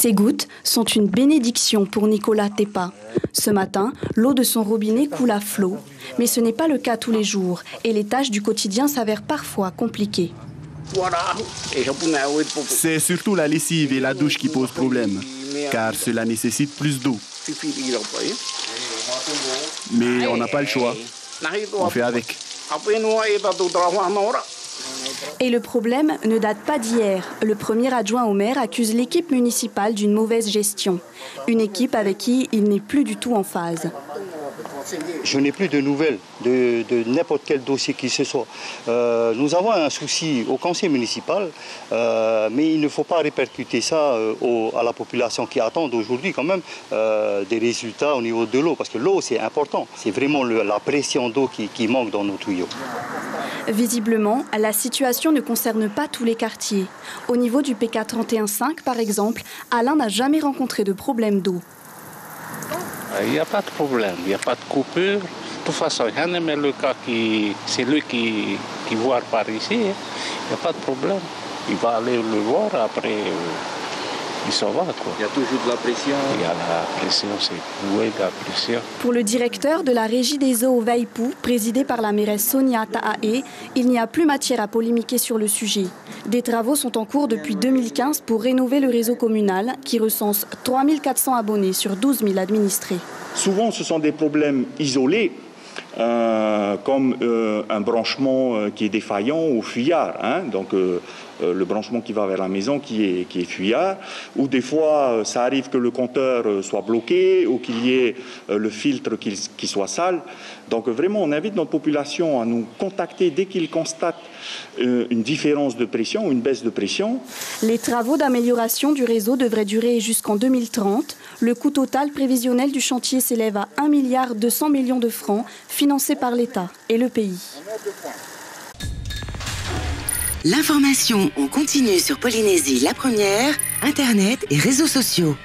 Ces gouttes sont une bénédiction pour Nicolas Tepa. Ce matin, l'eau de son robinet coule à flot. Mais ce n'est pas le cas tous les jours et les tâches du quotidien s'avèrent parfois compliquées. C'est surtout la lessive et la douche qui posent problème, car cela nécessite plus d'eau. Mais on n'a pas le choix. On fait avec. Et le problème ne date pas d'hier. Le premier adjoint au maire accuse l'équipe municipale d'une mauvaise gestion. Une équipe avec qui il n'est plus du tout en phase. Je n'ai plus de nouvelles de n'importe quel dossier qui ce soit. Nous avons un souci au conseil municipal, mais il ne faut pas répercuter ça à la population qui attend aujourd'hui quand même des résultats au niveau de l'eau, parce que l'eau c'est important. C'est vraiment la pression d'eau qui manque dans nos tuyaux. Visiblement, la situation ne concerne pas tous les quartiers. Au niveau du PK 31.5 par exemple, Alain n'a jamais rencontré de problème d'eau. Il n'y a pas de problème, il n'y a pas de coupure. De toute façon, mais le cas c'est lui qui voit par ici. Il n'y a pas de problème. Il va aller le voir, après il s'en va. Quoi. Il y a toujours de la pression. Il y a la pression, c'est oui, la pression. Pour le directeur de la régie des eaux au Vaipou, présidé par la mairesse Sonia Tahaé, il n'y a plus matière à polémiquer sur le sujet. Des travaux sont en cours depuis 2015 pour rénover le réseau communal qui recense 3400 abonnés sur 12 000 administrés. Souvent, ce sont des problèmes isolés, comme un branchement qui est défaillant ou fuyard. Donc, le branchement qui va vers la maison qui est fuyard. Ou des fois, ça arrive que le compteur soit bloqué ou qu'il y ait le filtre qui soit sale. Donc, vraiment, on invite notre population à nous contacter dès qu'ils constatent une différence de pression ou une baisse de pression. Les travaux d'amélioration du réseau devraient durer jusqu'en 2030. Le coût total prévisionnel du chantier s'élève à 1,2 milliard de francs, financés par l'État et le pays. L'information en continu sur Polynésie la première, Internet et réseaux sociaux.